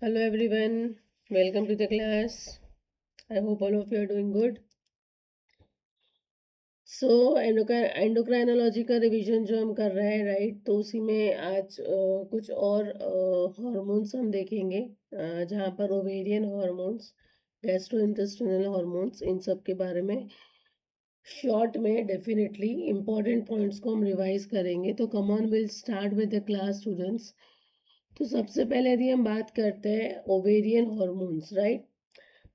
Hello everyone, welcome to the class. I hope all of you are doing good. So endocrinology का revision जो हम कर रहे हैं राइट, तो उसी में आज कुछ और हार्मोन्स हम देखेंगे, जहाँ पर ओवेरियन हार्मोन्स, गैस्ट्रोइंटेस्टिनल हार्मोन्स, इन सब के बारे में शॉर्ट में डेफिनेटली इंपॉर्टेंट पॉइंट्स को हम रिवाइज करेंगे. तो come on, will start with the class students. तो सबसे पहले यदि हम बात करते हैं ओवेरियन हार्मोन्स, राइट.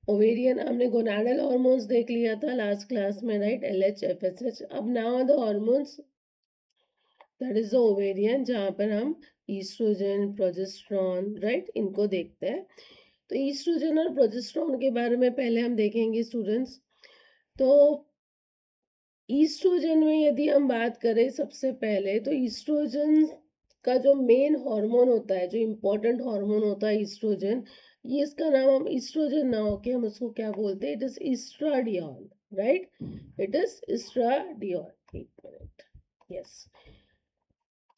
ओवेरियन, हमने गोनाडल हार्मोन्स देख लिया था लास्ट क्लास में, राइट, LH FSH. अब now the hormones that is the ovarian, जहाँ पर हम ईस्ट्रोजन, प्रोजेस्टेरॉन, राइट, इनको देखते हैं. तो ईस्ट्रोजन और प्रोजेस्टेरॉन के बारे में पहले हम देखेंगे स्टूडेंट्स. तो ईस्ट्रोजन में यदि हम बात करें सबसे पहले, तो ईस्ट्रोजन का जो मेन हार्मोन होता है, जो इम्पोर्टेंट हार्मोन होता है ईस्ट्रोजन, ये इसका नाम हम ईस्ट्रोजन ना होके हम उसको क्या बोलते हैं, it is estradiol, right. It is estradiol. एक minute. Yes.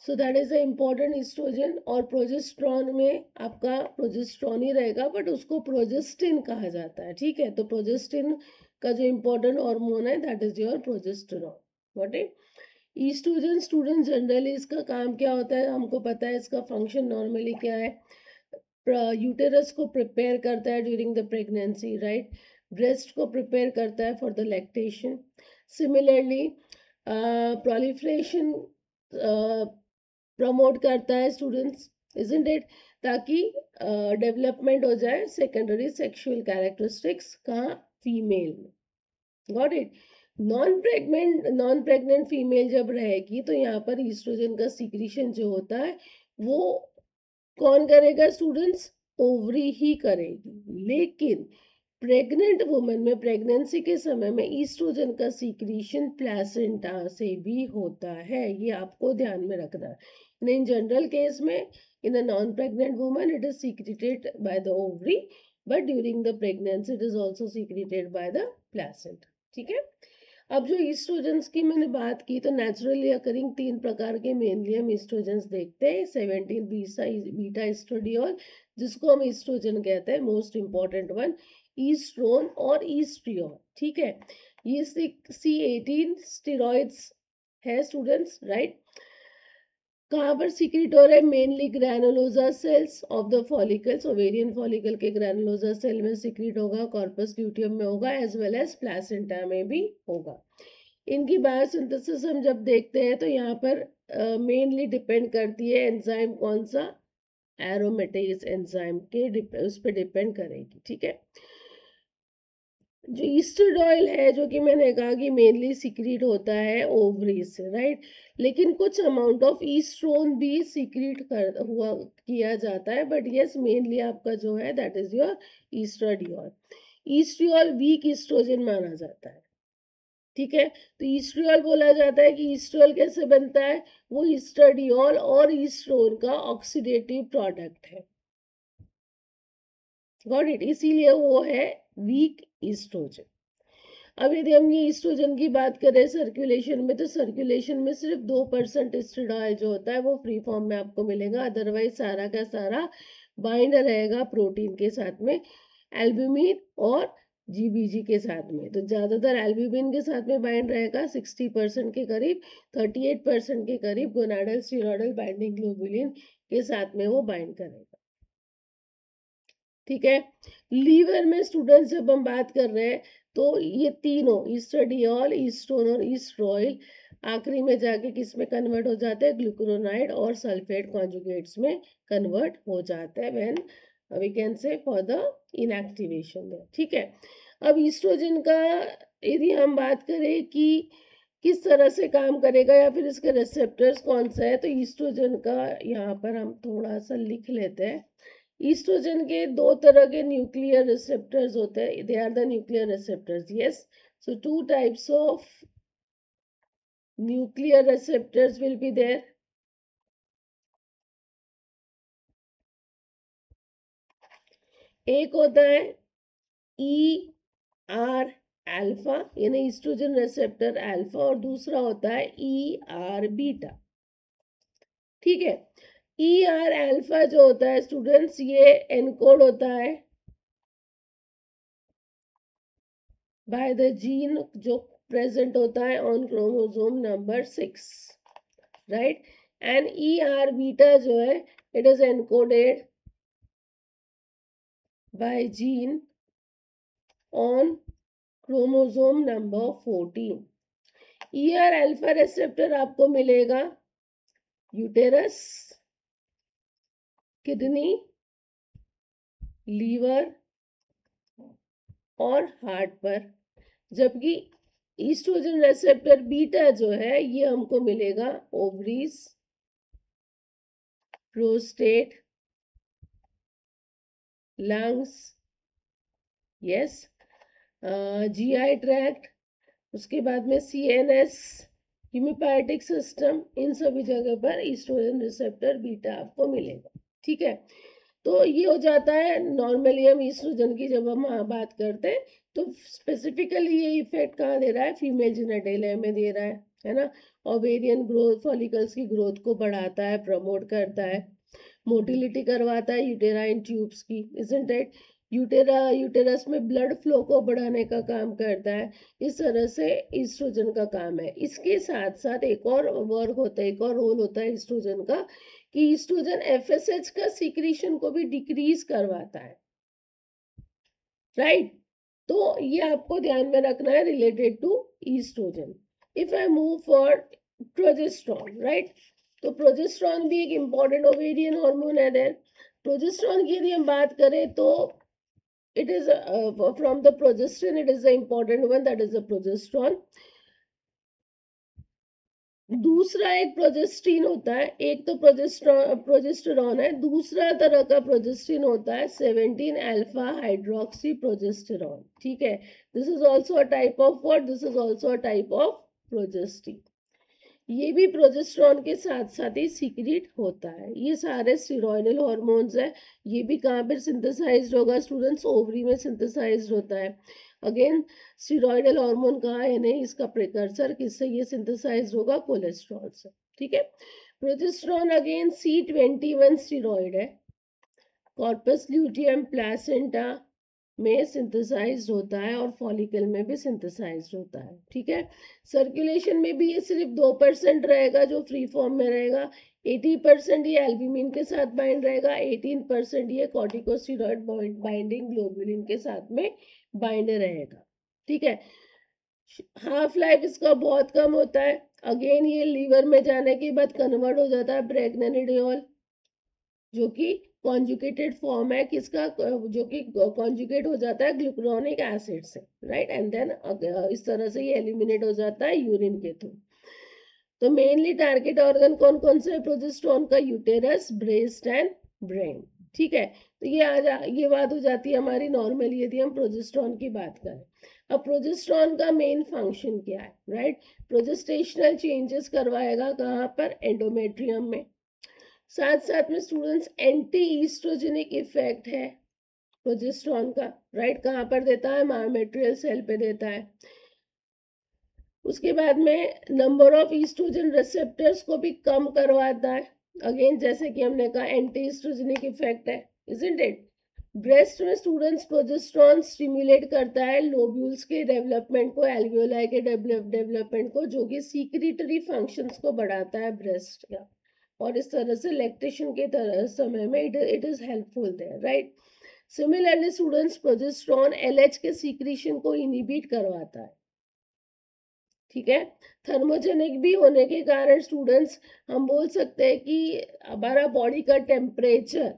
So that is the important estrogen. और प्रोजेस्ट्रॉन में आपका प्रोजेस्ट्रॉन ही रहेगा, बट उसको प्रोजेस्टिन कहा जाता है. ठीक है, तो प्रोजेस्टिन का जो इम्पोर्टेंट हार्मोन है that is your progesterone. What is oestrogen student? Generally इसका काम क्या होता है, हमको पता है इसका फंक्शन नॉर्मली क्या है. यूटेरस को प्रिपेयर करता है during the pregnancy, right. Breast को प्रिपेयर करता है for the lactation. Similarly proliferation promote करता है स्टूडेंट्स, इजंट इट, ताकि डेवलपमेंट हो जाए सेकेंडरी सेक्सुअल कैरेक्टरिस्टिक्स का फीमेल में. Got it. Non pregnant female जब रहेगी तो यहाँ पर ईस्ट्रोजन का सीक्रेशन जो होता है वो कौन करेगा स्टूडेंट्स? ओवरी ही करेगी. लेकिन प्रेग्नेंट वुमेन में प्रेगनेंसी के समय में ईस्ट्रोजन का सीक्रेशन प्लेसेंटा से भी होता है. ये आपको ध्यान में रखना है. इन जनरल केस में, in a non pregnant woman it is secreted by the ovary, but during the pregnancy it is also secreted by the placenta. ठीक है. अब जो ईस्ट्रोजन्स की मैंने बात की, तो नेचुरली अकरिंग 3 प्रकार के मेनली हम ईस्ट्रोजन्स देखते हैं. 17 बीटा एस्ट्रोडियोल, जिसको हम ईस्ट्रोजन कहते हैं, मोस्ट इंपॉर्टेंट वन, ईस्ट्रोन और ईस्ट्रियोल. ठीक है. ये C18 स्टेरॉइड्स है स्टूडेंट्स, राइट. कहाँ पर सीक्रेट हो रहा है? Mainly granulosa cells of the follicles. Ovarian follicle के ग्रैनुलोसा सेल में सीक्रेट होगा, कॉर्पस ल्यूटियम में होगा, एज वेल एज प्लेसेंटा में भी होगा. इनकी बायोसिंथेसिस हम जब देखते हैं तो यहाँ पर मेनली डिपेंड करती है एंजाइम कौन सा, एरोमेटेज एंजाइम के उस पर डिपेंड करेगी. ठीक है. जो ईस्टर्ड ऑयल है, जो कि मैंने कहा कि मेनली सीक्रेट होता है ओवरी से, राइट. लेकिन कुछ अमाउंट ऑफ ईस्ट्रोन भी सीक्रेट किया जाता है, बट यस मेनली आपका जो है that is your estradiol. Estriol weak estrogen माना जाता है. ठीक है. तो ईस्ट्रियोल बोला जाता है कि ईस्ट्रियोल कैसे बनता है, वो ईस्ट्राडियोल और ईस्ट्रोन का ऑक्सीडेटिव प्रोडक्ट है. Got it. इसीलिए वो है वीक ईस्ट्रोजन. अब यदि हम ये ईस्ट्रोजन की बात करें सर्कुलेशन में, तो सर्कुलेशन में सिर्फ 2% एस्ट्रेडॉयल जो होता है वो फ्री फॉर्म में आपको मिलेगा. अदरवाइज सारा का सारा बाइंड रहेगा प्रोटीन के साथ में, एल्ब्यूमिन और GBG के साथ में. तो ज्यादातर एल्ब्यूमिन के साथ में बाइंड रहेगा 60% के करीब. 38% के करीब गोनाडल स्टेरॉयडल बाइंडिंग ग्लोबुलिन के साथ में वो बाइंड करेगा. ठीक है. लीवर में स्टूडेंट्स जब हम बात कर रहे हैं, तो ये तीनों ईस्ट्राडियोल, ईस्टोन और ईस्ट्रोइल आखिरी में जाके किस में कन्वर्ट हो जाते हैं? ग्लूकुरोनाइड और सल्फेट कॉन्जुगेट्स में कन्वर्ट हो जाते हैं when we can say for the inactivation. ठीक है. अब ईस्ट्रोजन का यदि हम बात करें कि किस तरह से काम करेगा या फिर इसके रिसेप्टर्स कौन सा है, तो ईस्ट्रोजन का यहाँ पर हम थोड़ा सा लिख लेते हैं. ईस्ट्रोजन के 2 तरह के न्यूक्लियर रिसेप्टर्स होते हैं. They are the nuclear receptors. Yes. So 2 types of nuclear receptors will be there. एक होता है ER अल्फा, यानी ईस्ट्रोजन रिसेप्टर अल्फा, और दूसरा होता है ER बीटा. ठीक है. ER अल्फा जो होता है स्टूडेंट्स, ये एनकोड होता है बाय द जीन जो प्रेजेंट होता है on chromosome number 6, right. And ER beta जो है it is encoded bye gene on chromosome number 14। ER alpha receptor आपको मिलेगा यूटेरस, किडनी, लीवर और हार्ट पर, जबकि ईस्ट्रोजन रिसेप्टर बीटा जो है ये हमको मिलेगा ovaries, prostate, lungs, yes, GI tract, उसके बाद में CNS, हीमोपैथिक सिस्टम, इन सभी जगह पर ईस्ट्रोजन रिसेप्टर बीटा आपको मिलेगा, ठीक है। तो ये हो जाता है नॉर्मली हम ईस्ट्रोजन की जब हम बात करते हैं तो स्पेसिफिकली ये इफेक्ट कहाँ दे रहा है, फीमेल जेनिटलिया में दे रहा है ना। ओवेरियन ग्रोथ, फॉलिकल्स की ग्रोथ को बढ़ाता है, प्रमोट करता है, मोटिलिटी करवाता है यूटेराइन ट्यूब्स की, इजंट इट। यूटेरस में ब्लड फ्लो को बढ़ाने का काम करता है। इस तरह से ईस्ट्रोजन का काम है। इसके साथ साथ एक और वर्क होता है, एक और रोल होता है ईस्ट्रोजन का, कि ईस्ट्रोजन FSH का सीक्रेशन को भी डिक्रीज करवाता है, राइट। तो ये आपको ध्यान में रखना है related to oestrogen. If I move for progesterone, right, तो प्रोजेस्टेरॉन भी एक इंपॉर्टेंट ओवेरियन हार्मोन है देयर। प्रोजेस्टेरॉन की यदि हम बात करें तो it is from the progesterone, it is the important one, that is the progesterone। दूसरा एक प्रोजेस्टीन होता है, एक तो प्रोजेस्टेरॉन है, दूसरा तरह का प्रोजेस्टीन होता है 17 अल्फा हाइड्रोक्सी प्रोजेस्टेरॉन, ठीक है। This is also a type of what, this is also a type of progestin. ये भी प्रोजेस्टेरॉन के साथ साथ ही सीक्रेट होता है। ये सारे स्टेरॉयडल हार्मोन्स है। ये भी कहाँ पर सिंथेसाइज्ड होगा स्टूडेंट्स, ओवरी में सिंथेसाइज्ड होता है। अगेन स्टेरॉयडल हार्मोन कहाँ है, नहीं, इसका प्रिकर्सर किससे ये सिंथेसाइज्ड होगा, कोलेस्ट्रॉल से, ठीक है। प्रोजेस्टेरॉन अगेन C21 स्टेरॉयड है, कॉर्पस ल्यूटियम प्लासेंटा में सिंथेसाइज्ड होता है और फॉलिकल में भी सिंथेसाइज्ड होता है, ठीक है। सर्कुलेशन में भी ये सिर्फ 2% रहेगा जो फ्री फॉर्म में रहेगा। 80% ये एल्ब्यूमिन के साथ बाइंड रहेगा, 18% ये कॉर्टिकोस्टेरॉइड बाइंडिंग ग्लोबुलिन के साथ में बाइंड रहेगा, ठीक है। हाफ लाइफ इसका बहुत कम होता है। अगेन ये लीवर में जाने के बाद कन्वर्ट हो जाता है प्रेग्नेनिडियोल, जो कि कॉन्जुगेटेड फॉर्म है किसका, जो कि कॉन्जुगेट हो जाता है ग्लूकुरोनिक एसिड से, राइट। एंड देन इस तरह से ये एलिमिनेट हो जाता है यूरिन के थ्रू। तो मेनली टारगेट ऑर्गन कौन कौन से है प्रोजेस्टेरॉन का, यूटेरस, ब्रेस्ट एंड ब्रेन, ठीक है। तो ये बात हो जाती है हमारी नॉर्मली यदि हम प्रोजेस्टेरॉन की बात करें। अब प्रोजेस्टेरॉन का मेन फंक्शन क्या है, राइट। प्रोजेस्टेशनल चेंजेस करवाएगा कहाँ पर, एंडोमेट्रियम में। साथ साथ में स्टूडेंट्स एंटी ईस्ट्रोजेनिक इफेक्ट है प्रोजेस्टेरॉन का, राइट। कहाँ पर देता है, मायोमेट्रियल सेल पे देता है। उसके बाद में नंबर ऑफ ईस्ट्रोजन रिसेप्टर्स को भी कम करवाता है। अगेन जैसे कि हमने कहा एंटी ईस्ट्रोजेनिक इफेक्ट है, इजंट इट। ब्रेस्ट में स्टूडेंट्स प्रोजेस्टेरॉन स्टिमुलेट करता है लोब्यूल्स के डेवलपमेंट को, एल्वियोलाई के डेवलपमेंट को, जो कि सीक्रेटरी फंक्शंस को बढ़ाता है ब्रेस्ट का, और इस तरह से लैक्टेशन के समय में it is helpful there, right. Similarly students progesterone LH के सीक्रेशन को इनहिबिट करवाता है, ठीक है। थर्मोजेनिक भी होने के कारण स्टूडेंट्स हम बोल सकते हैं कि हमारा बॉडी का टेम्परेचर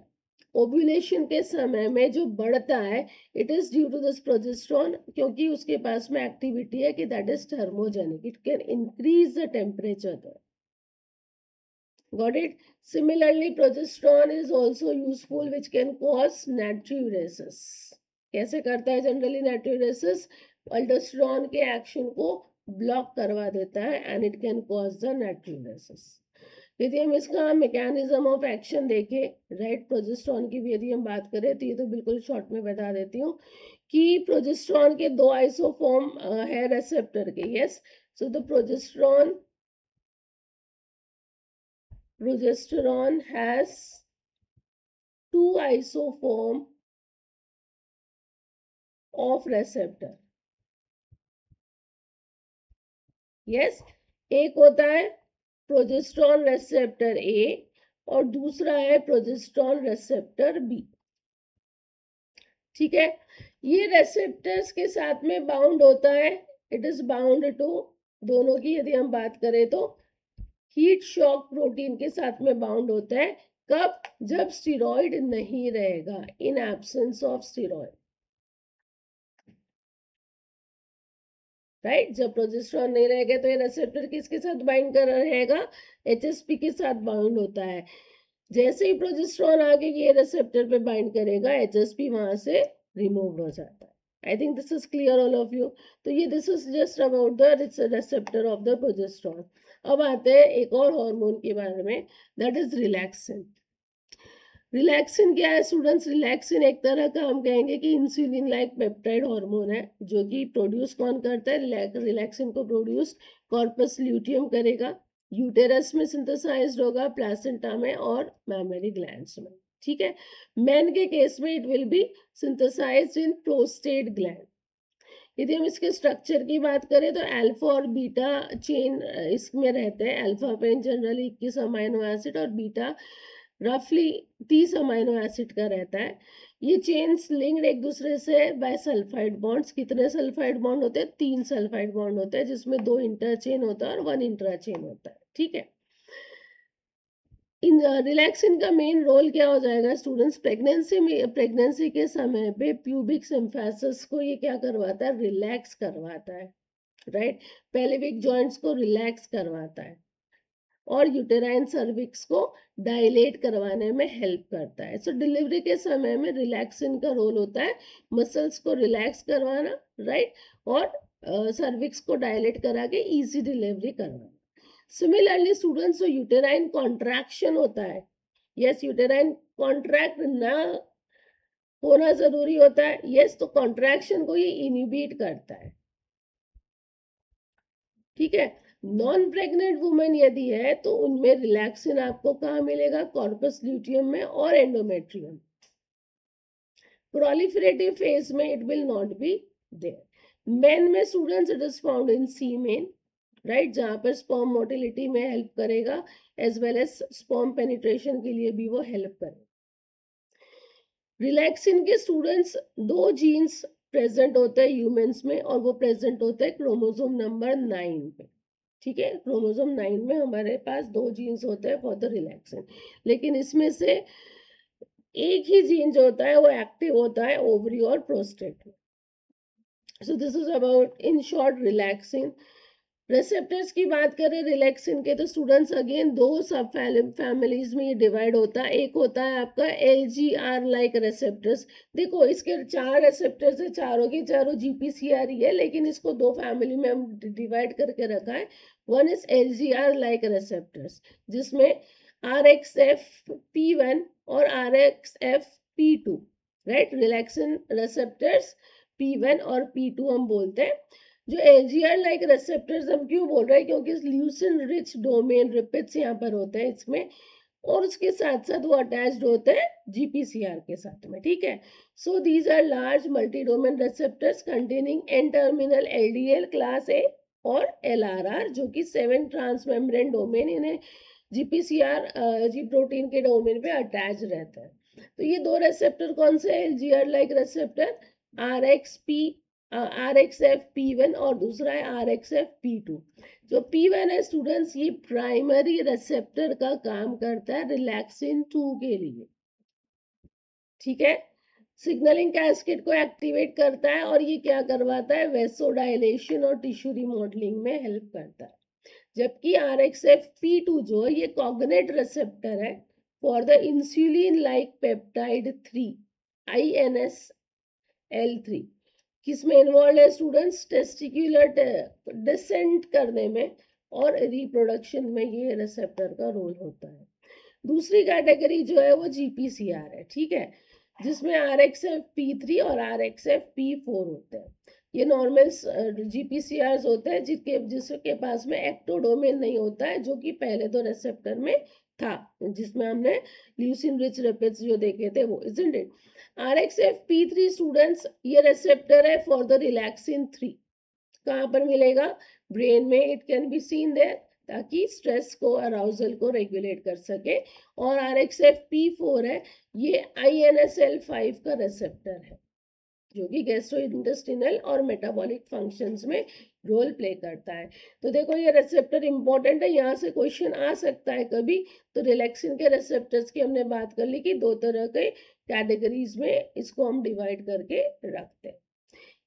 ओव्यूलेशन के समय में जो बढ़ता है, it is due to this progesterone, क्योंकि उसके पास में एक्टिविटी है कि that is thermogenic, it can increase the temperature there. Got it? Similarly, progesterone is also useful, which can cause natriuresis. कैसे करता है जनरली natriuresis? अल्डोस्टेरॉन के एक्शन को ब्लॉक करवा देता है and it can cause the natriuresis. यदि हम इसका मैकेनिज्म ऑफ एक्शन देखें, राइट, प्रोजेस्टेरॉन की भी यदि हम बात करें तो ये तो बिल्कुल शॉर्ट में बता देती हूँ कि प्रोजेस्टेरॉन के 2 आइसोफॉर्म है रेसेप्टर के, yes. So the progesterone progesterone has two isoform of receptor. yes, एक होता है प्रोजेस्टेरॉन रेसेप्टर ए और दूसरा है प्रोजेस्टेरॉन रेसेप्टर बी. ठीक है, ये रेसेप्टर्स के साथ में बाउंड होता है. इट इज बाउंड टू, दोनों की यदि हम बात करें तो हीट शॉक प्रोटीन के साथ में बाउंड होता है. कब? जब स्टेरॉइड नहीं रहेगा, in absence of steroid. Right, जब प्रोजेस्टेरॉन नहीं रहेगा तो ये रेसेप्टर किसके साथ बाइंड कर रहेगा? एचएसपी के साथ बाउंड होता है. जैसे ही प्रोजेस्टेरॉन आगे ये रेसेप्टर पे बाइंड करेगा, एचएसपी वहां से रिमूव हो जाता है. I think this is clear all of you. तो ये this is just about the receptor of the progesterone. अब आते हैं एक और हार्मोन के बारे में, दैट इज रिलैक्सिन. रिलैक्सिन क्या है स्टूडेंट्स? रिलैक्सिन एक तरह का हम कहेंगे कि इंसुलिन लाइक पेप्टाइड हार्मोन है, जो कि प्रोड्यूस कौन करता है? रिलैक्सिन को प्रोड्यूस कॉर्पस ल्यूटियम करेगा, यूटेरस में सिंथेसाइज्ड होगा, प्लासेंटा में और मैमरी ग्लैंड्स में. ठीक है, मेन के केस में it will be synthesised in prostate gland. यदि हम इसके स्ट्रक्चर की बात करें तो अल्फा और बीटा चेन इसमें रहते हैं. अल्फा पे जनरली 21 अमाइनो एसिड और बीटा रफली 30 अमाइनो एसिड का रहता है. ये चेन्स लिंक्ड एक दूसरे से बाय सल्फाइड बॉन्ड्स. कितने सल्फाइड बॉन्ड होते हैं? 3 सल्फाइड बॉन्ड होते हैं, जिसमें 2 इंटरचेन होता है और 1 इंट्राचेन होता है. ठीक है, इन रिलैक्सिन का मेन रोल क्या हो जाएगा स्टूडेंट्स? प्रेगनेंसी के समय पे प्यूबिक सिम्फेसिस को ये क्या करवाता है? रिलैक्स करवाता है. राइट, पेल्विक जॉइंट्स को रिलैक्स करवाता है और यूटेराइन सर्विक्स को डायलेट करवाने में हेल्प करता है. सो डिलीवरी के समय में रिलैक्सिन का रोल होता है मसल्स को रिलैक्स करवाना, राइट, और सर्विक्स को डायलेट करा के इजी डिलीवरी करवाना. सिमिलरली स्टूडेंट्स, जो यूटेराइन कॉन्ट्रैक्शन होता है, यस, यूटेराइन कॉन्ट्रैक्ट ना होना जरूरी होता है. यस, तो कॉन्ट्रैक्शन को ये इनिबिट करता है. ठीक है, नॉन प्रेग्नेंट वुमेन यदि है तो उनमें रिलैक्सिन आपको कहाँ मिलेगा? कॉर्पस ल्यूटियम में और एंडोमेट्रियम. प्रोलिफरेटिव फेज में it will not be there. Men में students it is found in semen, right, जहां पर स्पर्म मोटिलिटी में हेल्प करेगा, as well as sperm penetration के लिए भी वो हेल्प करेगा. रिलैक्सिन के स्टूडेंट्स 2 जीन्स प्रेजेंट होते हैं ह्यूमंस में, और वो प्रेजेंट होते हैं क्रोमोसोम नंबर 9 पे. ठीक है, क्रोमोसोम 9 में हमारे पास 2 जीन्स होते हैं फॉर द रिलैक्सिन, लेकिन इसमें से एक ही जीन जो होता है वो एक्टिव होता है ओवरी और प्रोस्टेट में. सो this is about in short relaxin. Receptors की बात करें रिलैक्सिन के तो स्टूडेंट्स अगेन 2 सब फैमिलीज में ये डिवाइड होता है. एक होता है आपका LGR लाइक रिसेप्टर्स. देखो इसके 4 रिसेप्टर्स है, चारों के चारों GPCR ही है, लेकिन इसको 2 फैमिली में हम डिवाइड करके रखा है. One is LGR like receptors, जिसमें RXFP1 और RXFP2, right, relaxin receptors P1 और P2 हम बोलते हैं. जो LGR लाइक रिसेप्टर्स हम क्यों बोल रहे हैं? क्योंकि ल्यूसिन रिच डोमेन रिपिड्स यहाँ पर होते हैं इसमें, और उसके साथ साथ वो अटैच्ड होते हैं GPCR के साथ में. ठीक है, so these are large multi domain receptors containing N terminal LDL class A और LRR, जो कि 7 ट्रांसमेम्ब्रेन डोमेन इन्हें GPCR जी प्रोटीन के डोमेन पे अटैच रहता है. तो ये 2 रिसेप्टर कौन से? LGR लाइक रिसेप्टर RXFP1 और दूसरा है RXFP2. जो P1 है स्टूडेंट्स, ये प्राइमरी रिसेप्टर का काम करता है रिलैक्सिन 2 के लिए. ठीक है, सिग्नलिंग कैस्केड को एक्टिवेट करता है और ये क्या करवाता है? वेसोडाइलेशन और टिश्यू रिमॉडलिंग में हेल्प करता है. जबकि RXFP2 जो है ये कॉग्नेट रिसेप्टर है for the insulin like peptide 3 INSL3. किसमें इन्वॉल्व है स्टूडेंट्स? टेस्टिकुलर डिसेंट करने में और रिप्रोडक्शन में ये रिसेप्टर का रोल होता है. दूसरी कैटेगरी जो है वो GPCR है. ठीक है, जिसमें RXFP3 और RXFP4 होते हैं. ये नॉर्मल GPCRs होते हैं जिसके पास में एक्टोडोमेन नहीं होता है, जो कि पहले 2 रिसेप्टर में था, जिसमें हमने ल्यूसिन रिच लिपिड्स जो देखे थे वो, isn't it? RXFP3 स्टूडेंट्स, ये रिसेप्टर है फॉर द रिलैक्सिन 3। कहाँ पर मिलेगा? ब्रेन में। It can be seen there, ताकि स्ट्रेस को, अराउजल को रेगुलेट कर सके। और RXFP4 है, ये INSL5 का रिसेप्टर है, जो कि गैस्ट्रोइंटेस्टिनल और मेटाबॉलिक फंक्शंस में रोल प्ले करता है। तो देखो ये रिसेप्टर इंपॉर्टेंट है, यहाँ से क्वेश्चन आ सकता है कभी। तो रिलैक्सिन के रिसेप्टर्स की हमने बात कर ली कि दो तरह के कैटेगरीज में इसको हम डिवाइड करके रखते हैं।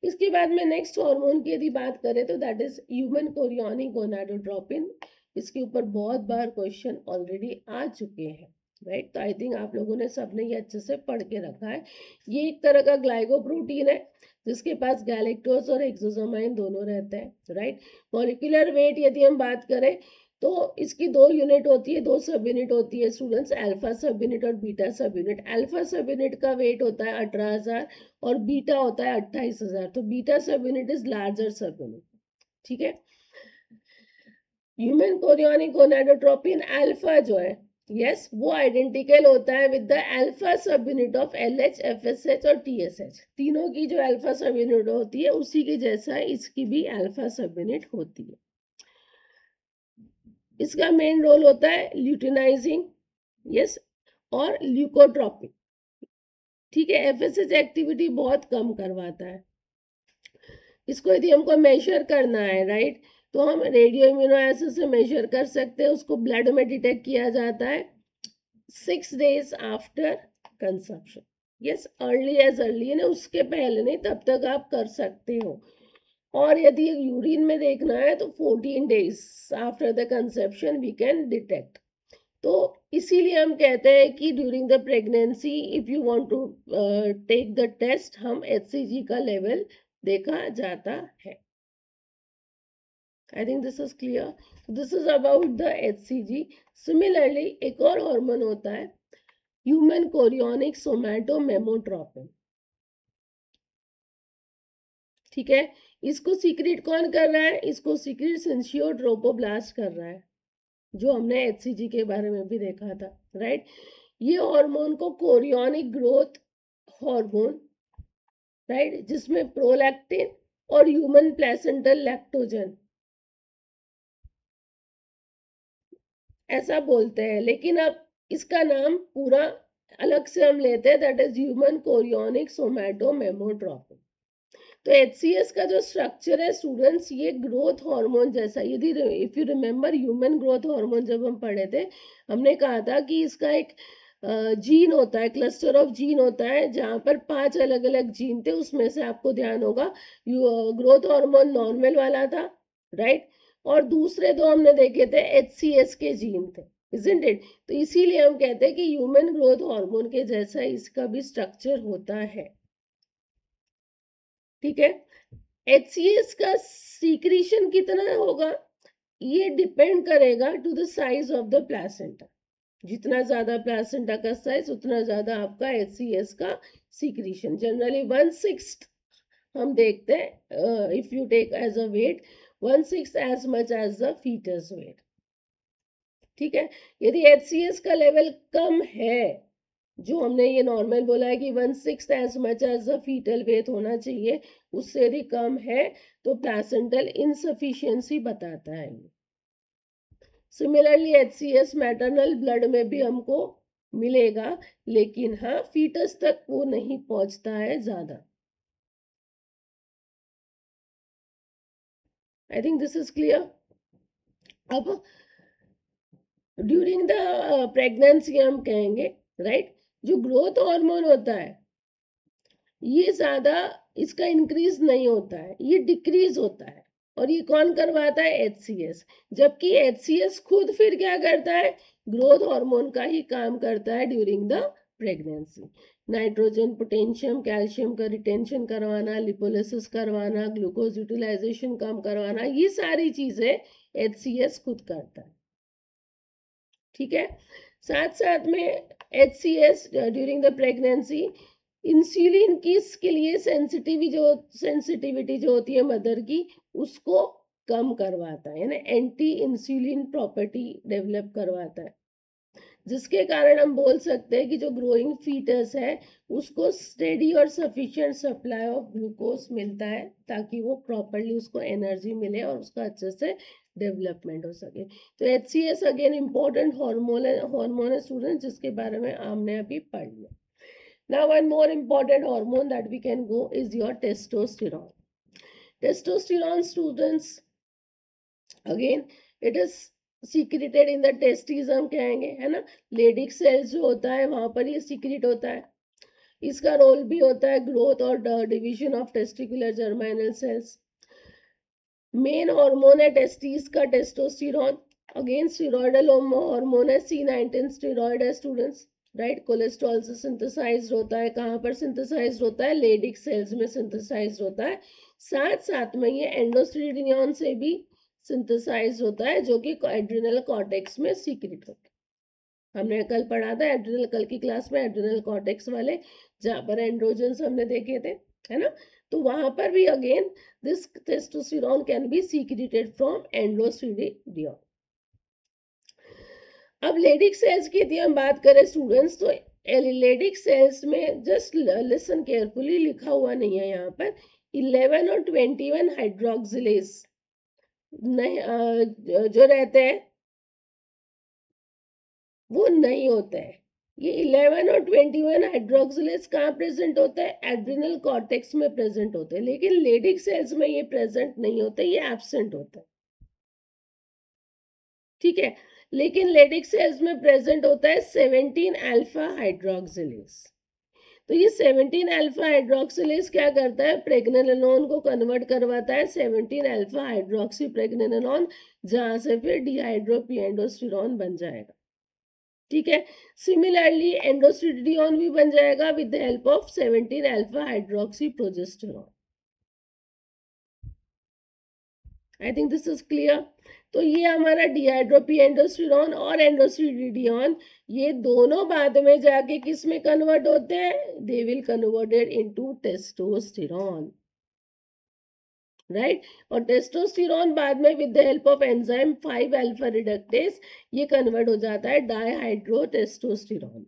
इसके बाद में नेक्स्ट हार्मोन की यदि बात करें तो that is human chorionic gonadotropin. इसके ऊपर बहुत बार क्वेश्चन ऑलरेडी आ चुके हैं, राइट? तो आई थिंक आप लोगों ने सबने ये अच्छे से पढ़ के रखा है। ये एक तरह का ग्लाइकोप्रोटीन है, जिसके पास गैलेक्टोज और एक्सोसोमाइन दोनों रहते हैं, राइट? मॉलिक्यूलर वेट यदि हम बात करें तो इसकी दो यूनिट होती है, दो सब यूनिट होती है स्टूडेंट्स, अल्फा सब यूनिट और बीटा सब यूनिट। अल्फा सब यूनिट का वेट होता है 18,000 और बीटा होता है 28,000। तो बीटा सब यूनिट इज लार्जर सब यूनिट, ठीक है? ह्यूमन कोरियोनिक गोनाडोट्रोपिन अल्फा जो है, यस, वो आइडेंटिकल होता है विद द अल्फा सब यूनिट ऑफ LH, FSH और TSH। तीनों की जो अल्फा सब यूनिट होती है उसी के जैसा इसकी भी अल्फा सब यूनिट होती है। इसका मेन रोल होता है ल्यूटिनाइजिंग, यस, और ल्यूकोट्रोपिक, ठीक है? FSH एक्टिविटी बहुत कम करवाता है। इसको यदि हमको मेजर करना है, राइट, तो हम रेडियो इम्यूनोएसिड से मेजर कर सकते हैं। उसको ब्लड में डिटेक्ट किया जाता है 6 days after consumption, yes, early as early, यानी उसके पहले नहीं, तब तक आप कर सकते हो। और यदि यूरिन में देखना है तो 14 days after the conception we can detect. तो इसीलिए हम कहते हैं कि during the pregnancy if you want to take the test, हम HCG का लेवल देखा जाता है। I think this is clear. This is about the HCG। Similarly एक और हार्मोन होता है ह्यूमन कोरियोनिक सोमैटोमेमोट्रोपिन, ठीक है? इसको सीक्रेट कौन कर रहा है? इसको सीक्रेट सिंसियो ट्रोपोब्लास्ट कर रहा है, जो हमने HCG के बारे में भी देखा था, राइट? ये हार्मोन को कोरियोनिक ग्रोथ हार्मोन, राइट, जिसमें प्रोलैक्टिन और ह्यूमन प्लेसेंटल लैक्टोजन ऐसा बोलते हैं, लेकिन अब इसका नाम पूरा अलग से हम लेते हैं, दैट इज ह्यूमन कोरियोनिक सोमैटोमेमोट्रोपिन। तो HCS का जो स्ट्रक्चर है स्टूडेंट्स, ये ग्रोथ हार्मोन जैसा, यदि if you remember human growth hormone जब हम पढ़े थे, हमने कहा था कि इसका एक जीन होता है, क्लस्टर ऑफ जीन होता है, जहां पर 5 अलग अलग जीन थे। उसमें से आपको ध्यान होगा ग्रोथ हार्मोन नॉर्मल वाला था, राइट? और दूसरे दो हमने देखे थे HCS के जीन थे, isn't it? तो इसीलिए हम कहते हैं कि ह्यूमन ग्रोथ हार्मोन के जैसा इसका भी स्ट्रक्चर होता है, ठीक है? HCS का सीक्रेशन कितना होगा, ये डिपेंड करेगा to the size of the placenta. जितना ज्यादा प्लेसेंटा का साइज, उतना ज्यादा आपका HCS का सीक्रेशन। जनरली 1/6 हम देखते हैं, if you take as a weight, 1/6 as much as the fetus weight, ठीक है? यदि HCS का लेवल कम है, जो हमने ये नॉर्मल बोला है कि 1/6 as much as the fetal weight होना चाहिए, उससे यदि कम है तो प्लेसेंटल इनसफिशियंसी बताता है। सिमिलरली HCS मैटरनल ब्लड में भी हमको मिलेगा, लेकिन हाँ, फीटस तक वो नहीं पहुंचता है ज्यादा। आई थिंक दिस इज क्लियर। अब ड्यूरिंग द प्रेगनेंसी हम कहेंगे, राइट, जो ग्रोथ हार्मोन होता है ये ज्यादा इसका इंक्रीज नहीं होता है, ये डिक्रीज होता है। और ये कौन करवाता है? HCS। जबकि HCS खुद फिर क्या करता है? ग्रोथ हार्मोन का ही काम करता है during the pregnancy. Nitrogen, potassium, calcium का रिटेंशन करवाना, लिपोलिसिस करवाना, ग्लूकोज यूटिलाइजेशन कम करवाना, ये सारी चीजें HCS खुद करता है, ठीक है? साथ साथ में HCS during the pregnancy insulin की इसके लिए सेंसिटिविटी जो होती है मदर की, उसको कम करवाता है, यानी एंटी इंसुलिन प्रॉपर्टी डेवलप करवाता है। जिसके कारण हम बोल सकते हैं कि जो ग्रोइंग फीटस है उसको स्टेडी और सफिशिएंट सप्लाई ऑफ ग्लूकोज मिलता है ताकि वो प्रॉपरली उसको एनर्जी मिले और उसका अच्छे से डेवलपमेंट हो सके। तो HCS अगेन इंपॉर्टेंट हार्मोन है स्टूडेंट, जिसके बारे में हमने अभी पढ़ लिया। Now one more important hormone that we can go is your testosterone. Testosterone, students, again it is secreted in the testes, हम कहेंगे है ना, लेडिक सेल्स जो होता है वहां पर ये सीक्रेट होता है। इसका रोल भी होता है ग्रोथ और division of testicular germinal cells. Main hormone है टेस्टिस का टेस्टोस्टेरोन। अगेन स्टेरॉयडल हार्मोन है, C19 स्टेरॉयड है स्टूडेंट्स, राइट। कोलेस्ट्रॉल से सिंथेसाइज्ड होता है, कहाँ पर सिंथेसाइज्ड होता है, लेडिक सेल्स में सिंथेसाइज्ड होता है। साथ साथ में ये एंडोस्टेरिडियन से भी सिंथेसाइज्ड होता है जो कि एड्रिनल कॉर्टेक्स में सीक्रेट होता है। हमने कल पढ़ा था एड्रिनल, कल की क्लास में एड्रिनल कॉर्टेक्स वाले, जहाँ पर एंड्रोजन्स हमने देखे थे, है ना। तो वहां पर भी again this testosterone can be secreted from androstenedione. अब लेडिक सेल्स की यदि हम बात करें स्टूडेंट्स, तो लेडिक सेल्स में जस्ट लिसन केयरफुली, लिखा हुआ नहीं है यहाँ पर, 11 और 21 हाइड्रोक्सिलेज नहीं जो रहते हैं वो नहीं होते हैं। ये 11 और 21 हाइड्रोक्सिलेज कहाँ प्रेजेंट होते हैं, एड्रिनल कॉर्टेक्स में प्रेजेंट होते हैं, लेकिन लेडिक सेल्स में ये प्रेजेंट नहीं होते, ये एब्सेंट होते हैं, ठीक है। लेकिन लेडिक सेल्स में प्रेजेंट होता है 17 अल्फा हाइड्रोक्सिलेज। तो ये 17 अल्फा हाइड्रोक्सिलेज क्या करता है, प्रेग्नेनोलोन को कन्वर्ट करवाता है 17 अल्फा हाइड्रोक्सी प्रेग्नेनोलोन, जहां से फिर डिहाइड्रोपिएंडोस्टेरोन बन जाएगा, ठीक है। सिमिलरली एंडोस्टेरिडियन भी बन जाएगा with the help of 17 alpha hydroxy progesterone. I think this is clear. तो ये हमारा डिहाइड्रोपिएंडोस्टेरोन और एंडोस्टेरिडियन, ये दोनों बाद में जाके किस में कन्वर्ट होते हैं, they will converted into testosterone, right. और टेस्टोस्टेरोन बाद में with the help of enzyme 5 alpha reductase ये कन्वर्ट हो जाता है डाईहाइड्रो टेस्टोस्टेरोन,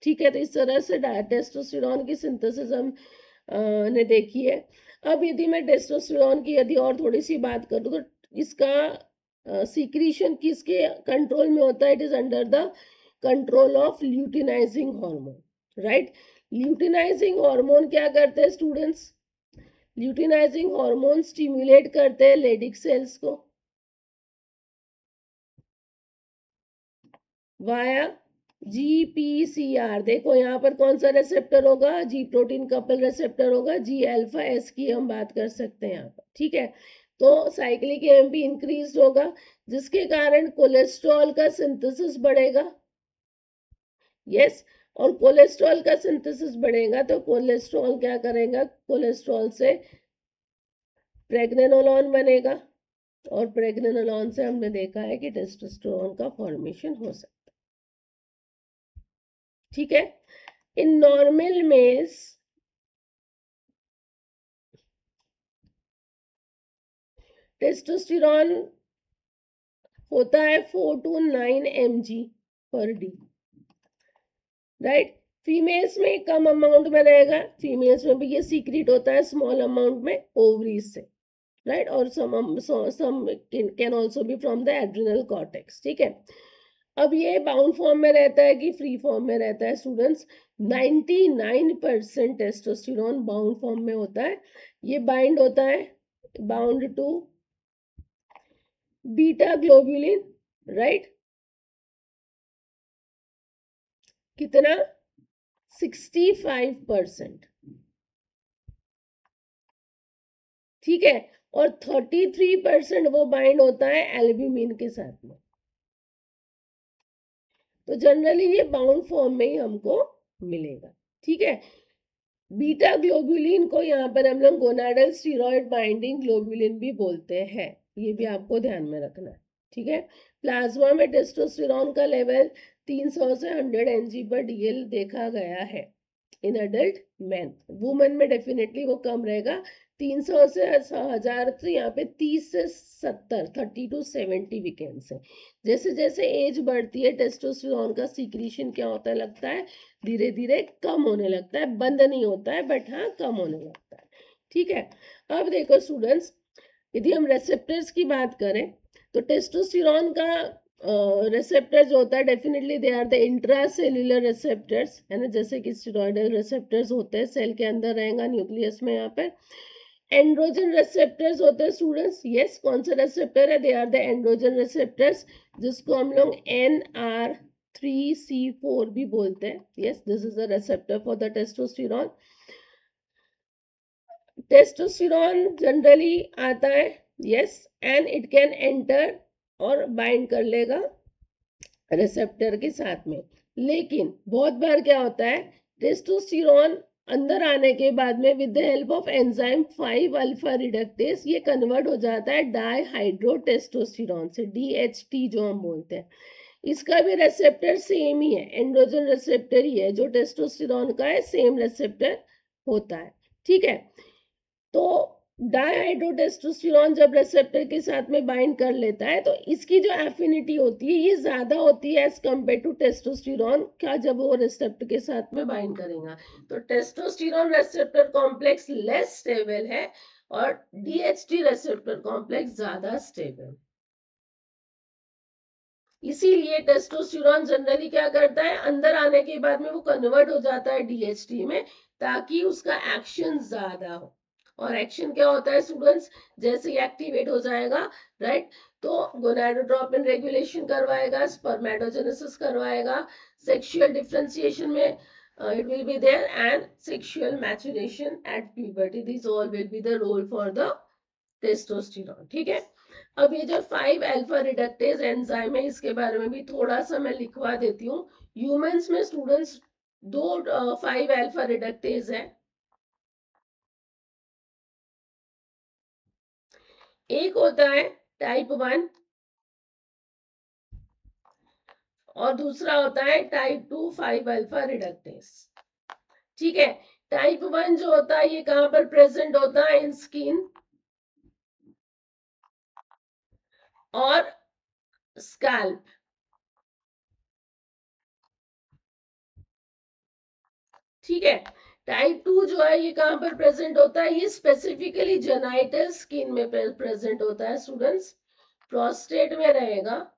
ठीक है। तो इस तरह से टेस्टोस्टेरोन की सिंथेसिस हम ने देखी है। अब यदि मैं टेस्टोस्टेरोन की यदि और थोड़ी सी बात करूँ तो इसका सीक्रीशन किसके कंट्रोल में होता है, it is under the control of luteinizing hormone, right. Luteinizing hormone क्या करते हैं स्टूडेंट्स, ल्यूटिनाइजिंग हार्मोन स्टिमुलेट करते हैं लेडिक सेल्स को वाया GPCR। देखो यहाँ पर कौन सा रेसेप्टर होगा, जी प्रोटीन कपल रेसेप्टर होगा, जी अल्फा एस की हम बात कर सकते हैं यहाँ पर, ठीक है। तो साइक्लिक AMP इंक्रीज होगा, जिसके कारण कोलेस्ट्रॉल का सिंथेसिस बढ़ेगा, यस। और कोलेस्ट्रॉल का सिंथेसिस बढ़ेगा तो कोलेस्ट्रॉल क्या करेगा, कोलेस्ट्रॉल से प्रेग्नेनोलोन बनेगा, और प्रेग्नेनोलोन से हमने देखा है कि टेस्टोस्टेरोन का फॉर्मेशन हो सकता है, ठीक है। इन नॉर्मल मेल्स टेस्टोस्टेरोन होता है 4 to 9 mg पर डी, राइट। फीमेल्स में कम अमाउंट में रहेगा, फीमेल्स में भी ये सीक्रेट होता है स्मॉल अमाउंट में ओवरीज से, राइट। और some can also be from the adrenal cortex, ठीक है। अब ये बाउंड फॉर्म में रहता है कि फ्री फॉर्म में रहता है स्टूडेंट्स, 99% टेस्टोस्टेरोन बाउंड फॉर्म में होता है। ये बाइंड होता है, bound to beta globulin, right. कितना, 65%, ठीक है। और 33% वो बाइंड होता है एल्ब्यूमिन के साथ में। तो जनरली ये बाउंड फॉर्म में ही हमको मिलेगा, ठीक है। बीटा ग्लोबुलिन को यहाँ पर हम लोग गोनाडल स्टीरॉयड बाइंडिंग ग्लोबुलिन भी बोलते हैं, ये भी आपको ध्यान में रखना है, ठीक है। प्लाज्मा में टेस्टोस्टेरोन का लेवल 300 से 100 mg/dl देखा गया है इन अडल्ट मैन। वुमेन में डेफिनेटली वो कम रहेगा, 300 से 1000, तो यहाँ पे 30 से 70, 30 to 70 वीकेंड्स है। जैसे जैसे एज बढ़ती है टेस्टोस्टेरोन का सीक्रेशन क्या होता है, लगता है धीरे धीरे कम होने लगता है, बंद नहीं होता है बट हाँ कम होने लगता है। ठीक है, अब देखो स्टूडेंट्स, यदि हम रेसेप्टर्स की बात करें तो टेस्टोस्टेरोन का रिसेप्टर जो होता है, definitely they are the intra cellular receptors, है ना, जैसे कि स्टेरॉयडल रिसेप्टर्स होते हैं, सेल के अंदर रहेगा न्यूक्लियस में। यहाँ पर एंड्रोजन रिसेप्टर्स होते हैं स्टूडेंट्स, यस, कौन सा रिसेप्टर है, they are the androgen receptors, जिसको हम लोग NR3C4 भी बोलते हैं। Yes, this is the receptor for the testosterone. Testosterone generally आता है, yes, and it can enter और बाइंड कर लेगा रिसेप्टर के साथ में। लेकिन बहुत बार क्या होता है, टेस्टोस्टेरोन अंदर आने के बाद में with the help of enzyme 5 alpha reductase ये कन्वर्ट हो जाता है डाईहाइड्रोटेस्टोस्टेरोन से, DHT जो हम बोलते हैं। इसका भी रेसेप्टर सेम ही है, एंड्रोजन रेसेप्टर ही है जो टेस्टोस्टेरोन का है, सेम रेसेप्टर होता है। ठीक है, तो डाईहाइड्रोटेस्टोस्टेरोन जब रेसेप्टर के साथ में बाइंड कर लेता है तो इसकी जो एफिनिटी होती है ये ज्यादा होती है एज कंपेयर टू टेस्टोस्टेरोन का, जब वो रेसेप्टर के साथ में बाइंड करेगा। तो टेस्टोस्टेरोन रेसेप्टर कॉम्प्लेक्स लेस स्टेबल है और DHT रेसेप्टर कॉम्प्लेक्स ज्यादा स्टेबल। इसीलिए टेस्टोस्टेरोन जनरली क्या करता है, अंदर आने के बाद में वो कन्वर्ट हो जाता है DHT में, ताकि उसका एक्शन ज्यादा हो। और एक्शन क्या होता है स्टूडेंट्स, जैसे ही एक्टिवेट हो जाएगा, राइट, तो गोनाडोट्रोपिन रेगुलेशन करवाएगा, स्पर्मेटोजेनेसिस करवाएगा, सेक्सुअल डिफरेंशिएशन में it will be there, and sexual maturation at puberty. These all will be the role for the testosterone. ठीक है, अब ये जो 5 अल्फा रिडक्टेज एंजाइम है इसके बारे में भी थोड़ा सा मैं लिखवा देती हूँ। ह्यूमंस में स्टूडेंट्स दो 5 अल्फा रिडक्टेज है, एक होता है टाइप 1 और दूसरा होता है टाइप 2 5 अल्फा रिडक्टेज। ठीक है, टाइप 1 जो होता है ये कहां पर प्रेजेंट होता है, इन स्किन और स्कैल्प। ठीक है, टाइप 2 जो है ये कहां पर प्रेजेंट होता है, ये स्पेसिफिकली जेनाइटल स्किन में प्रेजेंट होता है स्टूडेंट्स, प्रोस्टेट में रहेगा,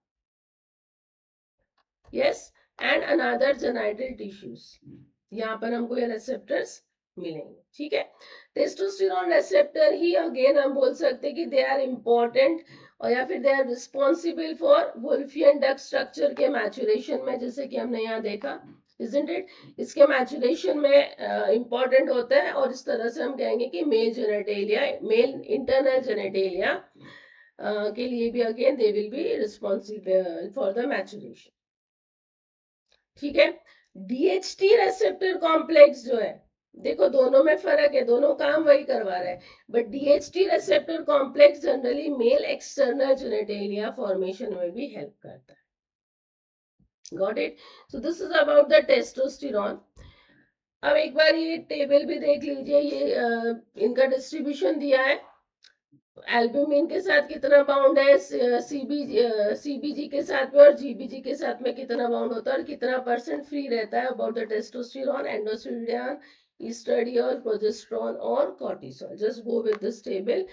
yes, and another genital tissues, यहाँ पर हमको ये रिसेप्टर्स मिलेंगे। ठीक है, टेस्टोस्टेरोन रिसेप्टर ही अगेन हम बोल सकते हैं कि दे आर इंपॉर्टेंट, और या फिर they are responsible for Wolffian duct structure के मैचुरेशन में, जैसे कि हमने यहाँ देखा, isn't it? इसके मैचुरेशन में इंपॉर्टेंट होता है, और इस तरह से हम कहेंगे कि male genitalia, male internal genitalia के लिए भी again they will be responsible for the maturation. ठीक है, DHT रेसेप्टर कॉम्प्लेक्स जो है, देखो दोनों में फर्क है, दोनों काम वही करवा रहे हैं, but DHT receptor complex generally male external genitalia formation में भी हेल्प करता है। Got it? So this is about the testosterone. अब एक बार ये टेबल भी देख लीजिए, ये इनका डिस्ट्रीब्यूशन दिया है, एल्ब्यूमिन के साथ कितना बाउंड है, CBG के साथ में और GBG के साथ में कितना बाउंड होता है और कितना परसेंट फ्री रहता है अबाउट द टेस्टोस्टेरोन, एंडोस्टेरोन, ईस्ट्रेडियोल, प्रोजेस्टेरोन और cortisol. Just go with this table.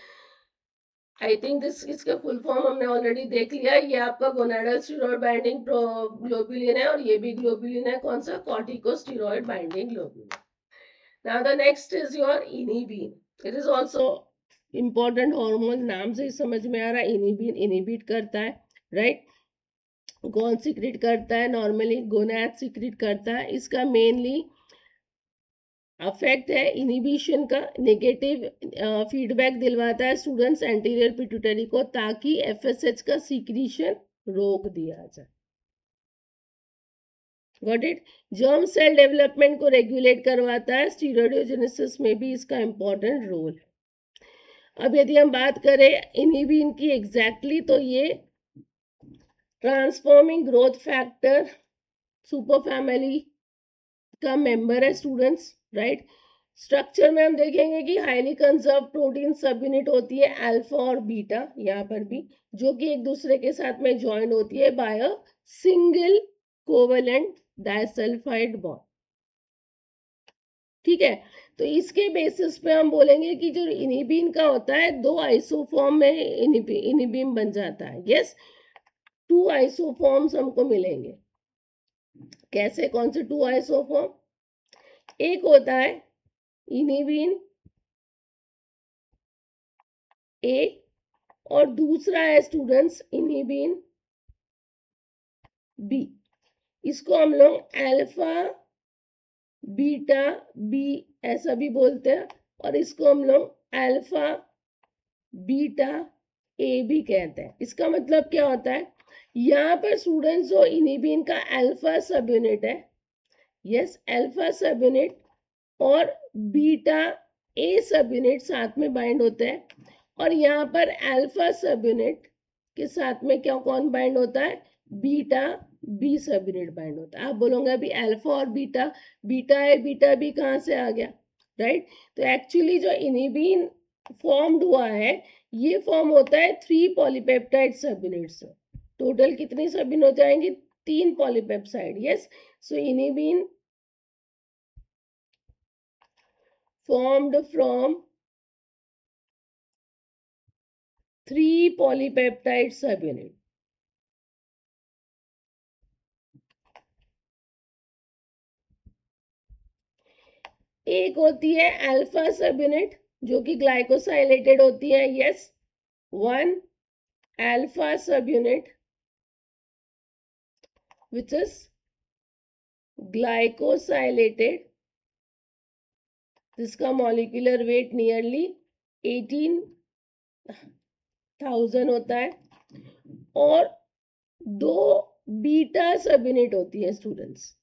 I think this इसका फुल फॉर्म हमने ऑलरेडी देख लिया, ये आपका गोनाडल स्टेरॉइड बाइंडिंग ग्लोबुलिन है और ये भी ग्लोबुलिन है, कौन सा, corticosteroid binding globulin. Now the next is your inhibin, it is also important hormone, नाम से ही समझ में आ रहा है, इनिबिन इनिबिट करता है, राइट, कौन सीक्रेट करता है, नॉर्मली गोनाड सीक्रेट करता है। इसका मेनली अफेक्ट है इनिबिशन का, नेगेटिव फीडबैक दिलवाता है स्टूडेंट्स एंटीरियर पिट्यूटरी को, ताकि FSH का सीक्रीशन रोक दिया जाए। Got it? Germ cell development को रेगुलेट करवाता है, स्टीरोइडोजेनेसिस में भी इसका इंपॉर्टेंट रोल है। अब यदि हम बात करें इनिबिन की एग्जैक्टली, तो ये transforming growth factor super family का मेंबर है स्टूडेंट्स, राइट। स्ट्रक्चर में हम देखेंगे कि हाईली कंजर्व प्रोटीन सब यूनिट होती है अल्फा और बीटा, यहाँ पर भी, जो कि एक दूसरे के साथ में ज्वाइंट होती है by a single covalent disulphide bond. ठीक है, तो इसके बेसिस पे हम बोलेंगे कि जो इनिबिन का होता है, दो आइसोफॉर्म में इनिबिन बन जाता है। यस, टू आइसोफॉर्म्स हमको मिलेंगे। कैसे, कौन से टू आइसोफॉर्म? एक होता है इनिबिन ए और दूसरा है स्टूडेंट्स इनिबिन बी। इसको हम लोग अल्फा बीटा बी ऐसा भी बोलते हैं, और इसको हम लोग अल्फा बीटा ए भी कहते हैं। इसका मतलब क्या होता है, यहाँ पर स्टूडेंट्स जो इनिबिन का अल्फा सब यूनिट है, यस अल्फा सब यूनिट और बीटा ए सब यूनिट साथ में बाइंड होते हैं, और यहाँ पर अल्फा सब यूनिट के साथ में क्या कौन बाइंड होता है, beta B subunit bind होता है। आप बोलोगे अभी अल्फा और बीटा, बीटा है बीटा बी कहाँ से आ गया, राइट? तो एक्चुअली जो इनिबिन फॉर्म्ड हुआ है, ये फॉर्म होता है 3 पॉलीपेप्टाइड सब यूनिट से। टोटल कितनी सब यूनिट हो जाएंगी, 3 polypeptide. Yes, so inhibin formed from 3 polypeptide subunit. एक होती है अल्फा सबयूनिट जो कि ग्लाइकोसाइलेटेड होती है। Yes, 1 alpha subunit which is glycosylated, जिसका मॉलिक्यूलर वेट नियरली 18,000 होता है, और 2 बीटा सबयूनिट होती है स्टूडेंट्स,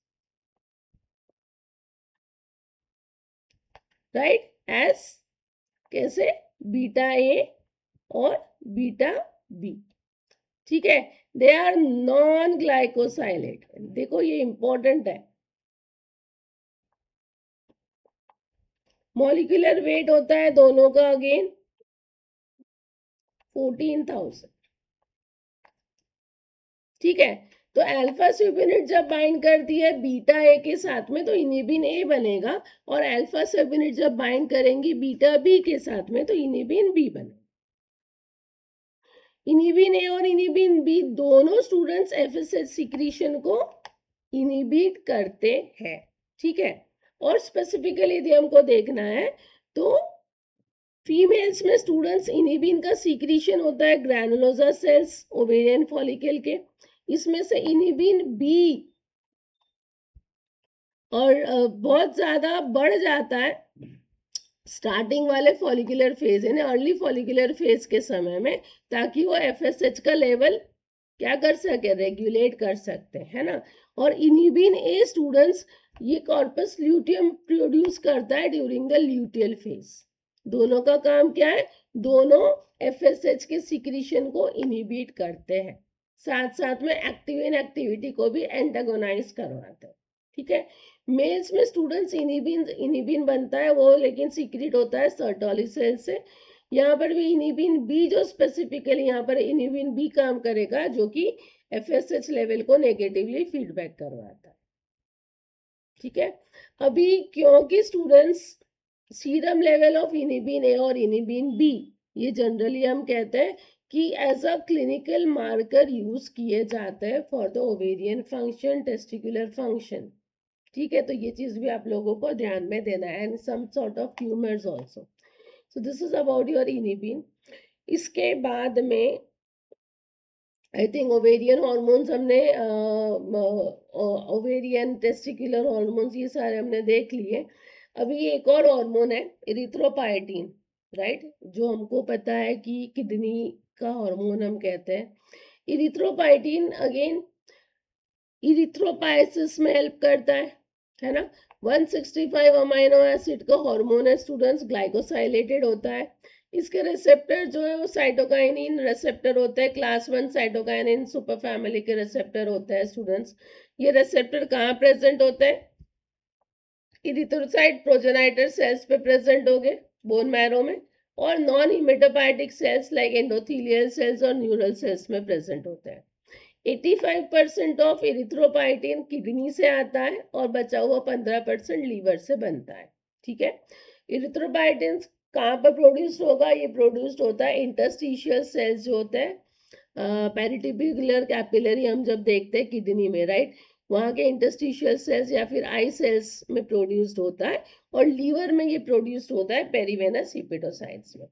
राइट? एस कैसे, बीटा ए और बीटा बी। ठीक है, दे आर नॉन ग्लाइकोसाइलेट। देखो ये इंपॉर्टेंट है। मॉलिक्यूलर वेट होता है दोनों का अगेन 14,000। ठीक है, तो अल्फा सबयूनिट जब बाइंड करती है बीटा ए के साथ में तो इनिबिन ए बनेगा, और अल्फा सबयूनिट जब बाइंड करेंगी बीटा बी के साथ में तो इनिबिन बी बनेगा। इनिबिन ए और इनिबिन बी दोनों स्टूडेंट्स एफएसएच सिक्रीशन को इनिबिट करते हैं। ठीक है, और स्पेसिफिकली यदि हमको देखना है तो फीमेल्स में स्टूडेंट्स इनिबिन का सीक्रीशन होता है ग्रैनुलोसा सेल्स ओवेरियन फॉलिकल के, इसमें से इनिबिन बी और बहुत ज्यादा बढ़ जाता है स्टार्टिंग वाले फॉलिकुलर फेज यानी अर्ली फॉलिकुलर फेज के समय में, ताकि वो एफएसएच का लेवल क्या कर सके, रेगुलेट कर सकते हैं, है ना। और इनिबिन ए स्टूडेंट्स ये कॉर्पस ल्यूटियम प्रोड्यूस करता है ड्यूरिंग द ल्यूटियल फेज। दोनों का काम क्या है, दोनों एफएसएच के सिक्रीशन को इनिबिट करते हैं, साथ साथ में एक्टिविन एक्टिविटी को भी एंटागोनाइज करवाते हैं। ठीक है, मेल्स में स्टूडेंट्स इनिबिन बनता है वो, लेकिन सीक्रेट होता है सर्टोली सेल से। यहाँ पर भी इनिबिन बी जो स्पेसिफिकली यहाँ पर इनिबिन बी काम करेगा, जो कि एफएसएच लेवल को नेगेटिवली फीडबैक करवाता है। ठीक है, अभी क्योंकि students serum level of inhibin A और इनिबिन बी ये जनरली हम कहते हैं कि as a clinical marker use किए जाते हैं for the ovarian function, testicular function. ठीक है, तो ये चीज भी आप लोगों को ध्यान में देना है, and some sort of tumours also. So this is about your inhibin. इसके बाद में आई थिंक ओवेरियन हॉर्मोन्स हमने ओवेरियन टेस्टिकुलर हॉर्मोन्स ये सारे हमने देख लिए। अभी एक और हार्मोन है इरिथ्रोपाइटिन, राइट, जो हमको पता है कि किडनी का हार्मोन हम कहते हैं। इरिथ्रोपाइटिन अगेन इरिथ्रोपाइसिस में हेल्प करता है ना। 165 अमाइनो एसिड का हार्मोन है स्टूडेंट्स, ग्लाइकोसाइलेटेड होता है। इसके रिसेप्टर जो है वो साइटोकाइनिन रिसेप्टर होता है, क्लास 1 साइटोकाइनिन सुपर फैमिली के रिसेप्टर होता है स्टूडेंट्स। ये रिसेप्टर कहाँ प्रेजेंट होते हैं, इरिथ्रोसाइट प्रोजेनाइटर सेल्स पे प्रेजेंट हो गए बोन मैरो में, और non hematopoietic cells like endothelial cells और न्यूरल सेल्स में प्रेजेंट होते हैं। 85% ऑफ इरिथ्रोपाइटिन किडनी से आता है और बचा हुआ 15% लीवर से बनता है। ठीक है, इरिथ्रोपाइटिन कहाँ पर प्रोड्यूस होगा? ये प्रोड्यूस्ड होता है इंटरस्टिशियल सेल्स जो होते हैं, पेरिटिब्युलर कैपिलरी हम जब देखते हैं किडनी में, राइट, वहाँ के इंटरस्टिशियल सेल्स या फिर आई सेल्स में प्रोड्यूस्ड होता है, और लीवर में ये प्रोड्यूस्ड होता है पेरिवेनस हिपेटोसाइट्स में।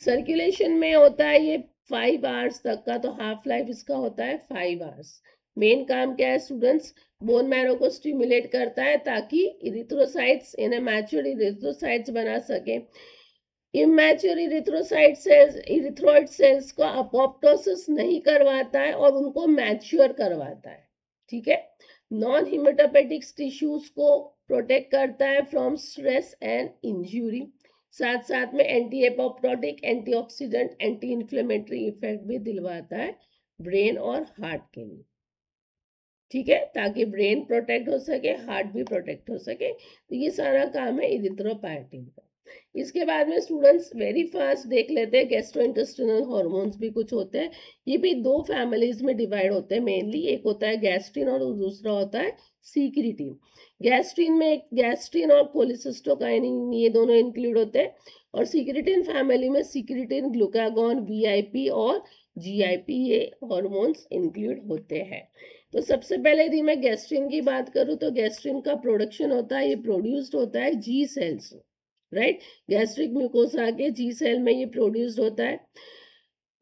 सर्कुलेशन में होता है ये 5 आवर्स तक का, तो हाफ लाइफ इसका होता है 5 आवर्स। मेन काम क्या है स्टूडेंट्स? बोन मैरो को स्टिमुलेट करता है ताकि इरिथ्रोसाइट्स यानी मैच्योर इरिथ्रोसाइट्स बना सके। इमैच्योर इरिथ्रोसाइट सेल्स इरिथ्रोइड सेल्स को अपोप्टोसिस नहीं करवाता है और उनको मैच्योर करवाता है। ठीक है, नॉन हिमेटोपोएटिक टिश्यूज को प्रोटेक्ट करता है फ्रॉम स्ट्रेस एंड इंजरी, साथ साथ में anti apoptotic, antioxidant, anti inflammatory effect भी दिलवाता है ब्रेन और हार्ट के लिए। ठीक है, ताकि ब्रेन प्रोटेक्ट हो सके, हार्ट भी प्रोटेक्ट हो सके। तो ये सारा काम है इरिथ्रोपाइटिन का। इसके बाद में स्टूडेंट्स वेरी फास्ट देख लेते हैं गैस्ट्रोइंटेस्टिनल हार्मोन्स भी कुछ होते हैं। ये भी 2 फैमिलीज में डिवाइड होते हैं मेनली, एक होता है गैस्ट्रिन और दूसरा होता है सीक्रेटिन। गैस्ट्रिन में गैस्ट्रिन और कोलिसिस्टोकाइनिन ये दोनों इंक्लूड होते हैं, और सीक्रेटिन फैमिली में सीक्रेटिन, ग्लूकागॉन, वीआईपी और जीआईपी ये हार्मोन्स इंक्लूड होते हैं। तो सबसे पहले यदि मैं गैस्ट्रिन की बात करूं तो गैस्ट्रिन का प्रोडक्शन होता है, ये प्रोड्यूस्ड होता है जी सेल्स, राइट, गैस्ट्रिक म्यूकोसा के जी सेल में ये प्रोड्यूस्ड होता है।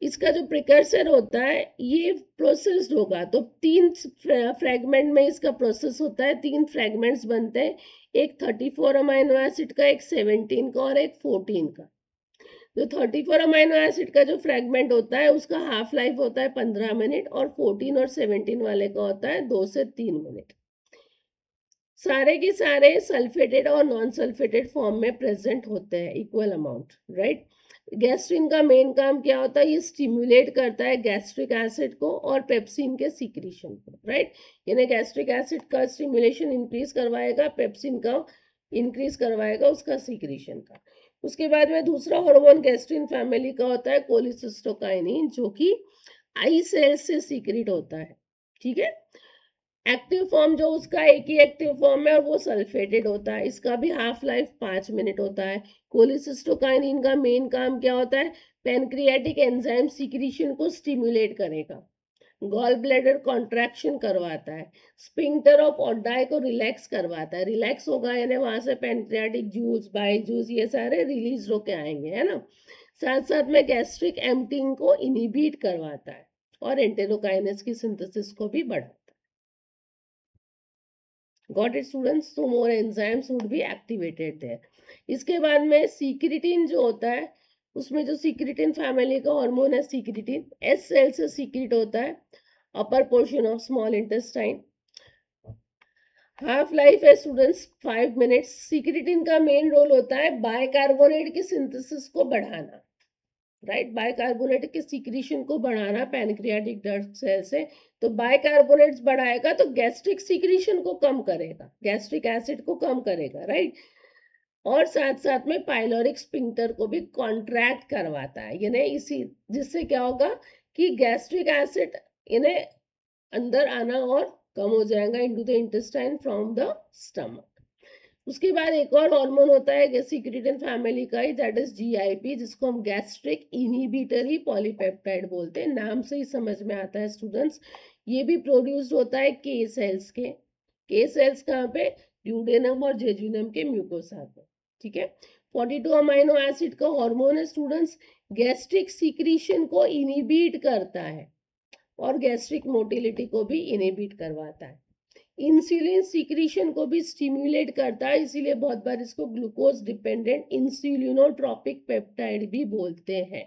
इसका जो प्रिकर्सर होता है ये प्रोसेस्ड होगा, तो 3 फ्रेगमेंट में इसका प्रोसेस होता है, 3 फ्रेगमेंट्स बनते हैं, एक 34 अमाइनो एसिड का, एक 17 का और एक 14 का। जो 34 अमाइनो एसिड का जो फ्रेगमेंट होता है उसका हाफ लाइफ होता है 15 मिनट, और 14 और 17 वाले का होता है 2 से 3 मिनट। सारे के सारे सल्फेटेड और नॉन सल्फेटेड फॉर्म में प्रेजेंट होते हैं इक्वल अमाउंट, राइट। गैस्ट्रिन का मेन काम क्या होता है? ये स्टिमुलेट करता है गैस्ट्रिक एसिड को और पेप्सिन के सीक्रेशन को, राइट। यानी गैस्ट्रिक एसिड का स्टिमुलेशन इंक्रीज करवाएगा, पेप्सिन का इंक्रीज करवाएगा उसका सीक्रेशन का। उसके बाद में दूसरा हार्मोन गैस्ट्रिन फैमिली का होता है कोलिसिस्टोकाइनिन, जो कि आई सेल्स से सीक्रेट होता है। ठीक है, एक्टिव फॉर्म जो उसका एक ही एक्टिव फॉर्म है और वो सल्फेटेड होता है, इसका भी हाफ लाइफ 5 मिनट होता है। कोलिसिस्टोकाइनिन का मेन काम क्या होता है? पैनक्रियाटिक एंजाइम सीक्रेशन को स्टिमुलेट करेगा, गॉल ब्लैडर कॉन्ट्रैक्शन करवाता है, स्पिंक्टर ऑफ ऑडाई को रिलैक्स करवाता है, रिलैक्स होगा यानी वहां से पैनक्रियाटिक जूस, बाइल जूस ये सारे रिलीज होके आएंगे, है ना। साथ साथ में गैस्ट्रिक एम्प्टिंग को इनिबिट करवाता है और एंटेरोकाइनेस की सिंथेसिस को भी बढ़ाता है। Got it students? So more enzymes would be activated there. इसके बाद में सीक्रेटिन जो होता है, उसमें जो सीक्रेटिन फैमिली का हार्मोन है सीक्रेटिन, एस सेल से सीक्रेट होता है, upper portion of small intestine. Half life है स्टूडेंट्स 5 मिनट्स। सीक्रेटिन का मेन रोल होता है बाइकार्बोनेट की सिंथेसिस को बढ़ाना, राइट, बाइकार्बोनेट के सीक्रेशन को बढ़ाना पैनक्रियाटिक डक्ट सेल से। तो बाइकार्बोनेट्स बढ़ाएगा तो गैस्ट्रिक सीक्रेशन को कम करेगा, गैस्ट्रिक एसिड को कम करेगा, राइट। और साथ साथ में पाइलोरिक स्पिंक्टर को भी कॉन्ट्रैक्ट करवाता है, यानी इसी जिससे क्या होगा कि गैस्ट्रिक एसिड इन्हें अंदर आना और कम हो जाएगा into the intestine from the stomach. उसके बाद एक और हार्मोन होता है सीक्रेटिन फैमिली का ही, दैट इज जीआईपी, जिसको हम गैस्ट्रिक इनहिबिटरी पॉलीपेप्टाइड बोलते हैं। नाम से ही समझ में आता है स्टूडेंट्स, ये भी प्रोड्यूस्ड होता है के सेल्स के। के सेल्स कहाँ पे? ड्यूडेनम और जेजुनम के म्यूकोसा पे। ठीक है, 42 अमाइनो एसिड का हार्मोन है स्टूडेंट्स, गैस्ट्रिक सीक्रेशन को इनहिबिट करता है और गैस्ट्रिक मोटिलिटी को भी इनहिबिट करवाता है। इंसुलिन सीक्रेशन को भी स्टिम्युलेट करता है, इसीलिए बहुत बार इसको ग्लूकोज डिपेंडेंट इंसुलिनोट्रोपिक पेप्टाइड भी बोलते हैं।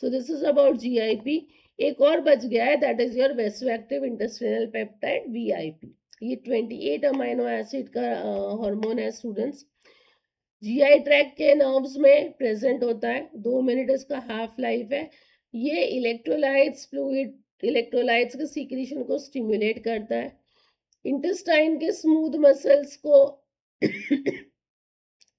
So this is about GIP. एक और बच गया है, that is your vasoactive intestinal peptide VIP. ये 28 अमाइनो एसिड का हार्मोन है स्टूडेंट्स। जीआई ट्रैक्ट के नर्व्स में प्रेजेंट होता है, 2 मिनट इसका हाफ लाइफ है। ये इलेक्ट्रोलाइट्स फ्लूइड इलेक्ट्रोलाइट्स के सीक्रेशन को स्टिमुलेट करता है, इंटेस्टाइन के स्मूथ मसल्स को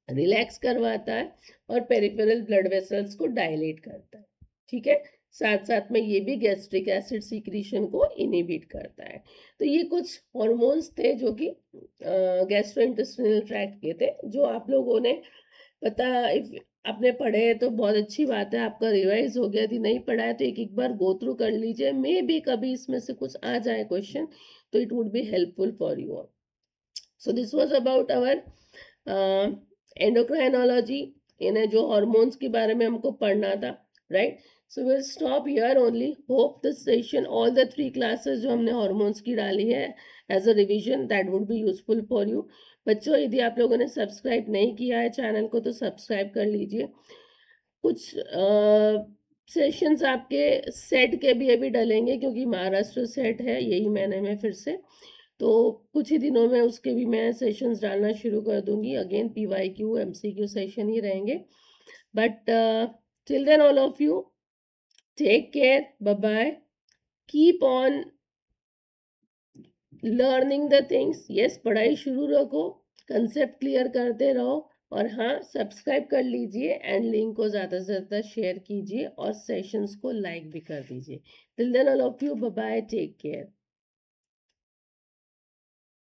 रिलैक्स करवाता है और पेरिफेरल ब्लड वेसल्स को डायलेट करता है, ठीक है। साथ साथ में ये भी गैस्ट्रिक एसिड सीक्रेशन को इनहिबिट करता है। तो ये कुछ हॉर्मोन्स थे जो कि गैस्ट्रोइंटेस्टिनल ट्रैक्ट के थे, जो आप लोगों ने पता, इफ आपने पढ़े हैं तो बहुत अच्छी बात है, आपका रिवाइज हो गया। यदि नहीं पढ़ा है तो एक एक बार गो थ्रू कर लीजिए, मे भी कभी इसमें से कुछ आ जाए क्वेश्चन, तो it would be helpful for you. So this was about our endocrinology, इन्हें जो हॉर्मोन्स के बारे में हमको पढ़ना था, right. So will stop here only. Hope this session, all the 3 classes जो हमने हॉर्मोन्स की डाली है as a revision, that would be useful for you. बच्चों, यदि आप लोगों ने सब्सक्राइब नहीं किया है चैनल को तो सब्सक्राइब कर लीजिए। कुछ सेशंस आपके सेट के भी अभी डलेंगे, क्योंकि महाराष्ट्र सेट है यही महीने में फिर से, तो कुछ ही दिनों में उसके भी मैं सेशंस डालना शुरू कर दूंगी। अगेन PYQ MCQ सेशन ही रहेंगे। But till then all of you take care, bye bye, keep on learning the things. Yes, पढ़ाई शुरू रखो, कंसेप्ट क्लियर करते रहो, और हाँ, सब्सक्राइब कर लीजिए एंड लिंक को ज़्यादा से ज़्यादा शेयर कीजिए और सेशंस को लाइक भी कर दीजिए। Till then all of you, bye bye, take care.